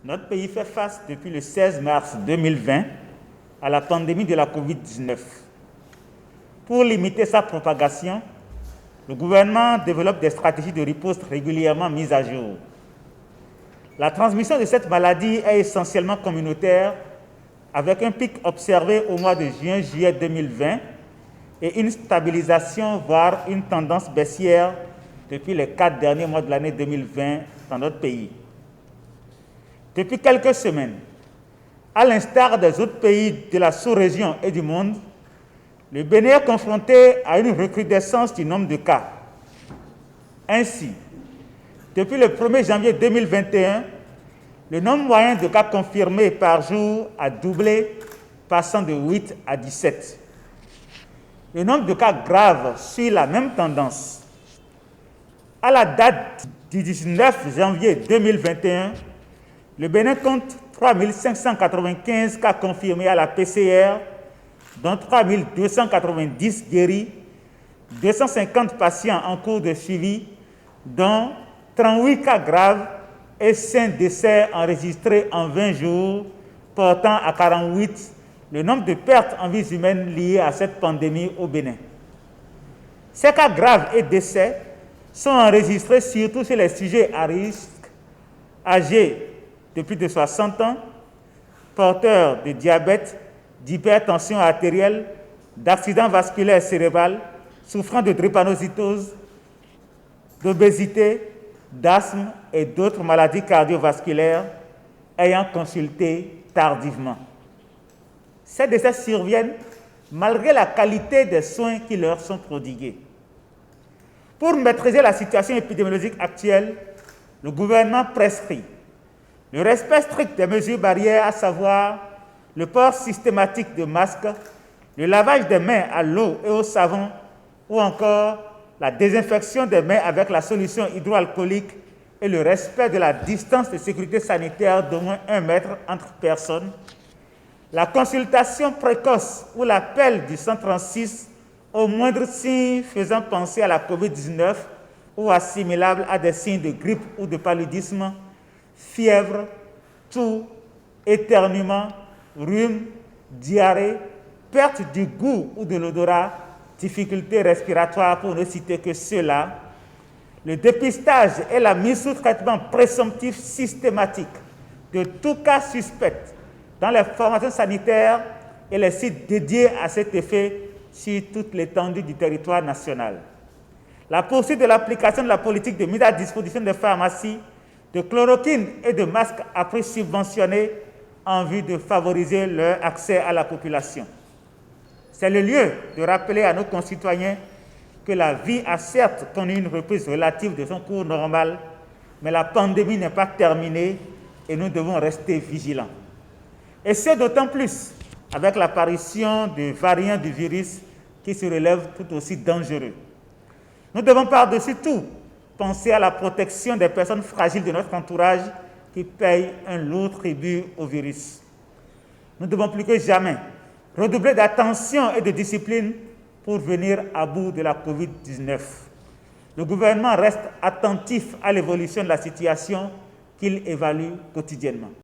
Notre pays fait face depuis le 16 mars 2020 à la pandémie de la COVID-19. Pour limiter sa propagation, le gouvernement développe des stratégies de riposte régulièrement mises à jour. La transmission de cette maladie est essentiellement communautaire, avec un pic observé au mois de juin-juillet 2020 et une stabilisation, voire une tendance baissière depuis les 4 derniers mois de l'année 2020 dans notre pays. Depuis quelques semaines, à l'instar des autres pays de la sous-région et du monde, le Bénin est confronté à une recrudescence du nombre de cas. Ainsi, depuis le 1er janvier 2021, le nombre moyen de cas confirmés par jour a doublé, passant de 8 à 17. Le nombre de cas graves suit la même tendance. À la date du 19 janvier 2021, le Bénin compte 3 595 cas confirmés à la PCR, dont 3 290 guéris, 250 patients en cours de suivi, dont 38 cas graves et 5 décès enregistrés en 20 jours, portant à 48 le nombre de pertes en vies humaines liées à cette pandémie au Bénin. Ces cas graves et décès sont enregistrés surtout chez les sujets à risque, âgés de plus de 60 ans, porteurs de diabète, d'hypertension artérielle, d'accident vasculaire cérébral, souffrant de drépanocytose, d'obésité, d'asthme et d'autres maladies cardiovasculaires ayant consulté tardivement. Ces décès surviennent malgré la qualité des soins qui leur sont prodigués. Pour maîtriser la situation épidémiologique actuelle, le gouvernement prescrit le respect strict des mesures barrières, à savoir le port systématique de masques, le lavage des mains à l'eau et au savon, ou encore la désinfection des mains avec la solution hydroalcoolique et le respect de la distance de sécurité sanitaire d'au moins 1 mètre entre personnes, la consultation précoce ou l'appel du 136 au moindre signe faisant penser à la COVID-19 ou assimilable à des signes de grippe ou de paludisme, fièvre, toux, éternuement, rhume, diarrhée, perte du goût ou de l'odorat, difficultés respiratoires pour ne citer que ceux-là, le dépistage et la mise sous traitement présomptif systématique de tout cas suspect dans les formations sanitaires et les sites dédiés à cet effet sur toute l'étendue du territoire national. La poursuite de l'application de la politique de mise à disposition des pharmacies, de chloroquine et de masques à prix subventionnés en vue de favoriser leur accès à la population. C'est le lieu de rappeler à nos concitoyens que la vie a certes connu une reprise relative de son cours normal, mais la pandémie n'est pas terminée et nous devons rester vigilants. Et c'est d'autant plus avec l'apparition de variants du virus qui se relèvent tout aussi dangereux. Nous devons par-dessus tout penser à la protection des personnes fragiles de notre entourage qui payent un lourd tribut au virus. Nous devons plus que jamais redoubler d'attention et de discipline pour venir à bout de la COVID-19. Le gouvernement reste attentif à l'évolution de la situation qu'il évalue quotidiennement.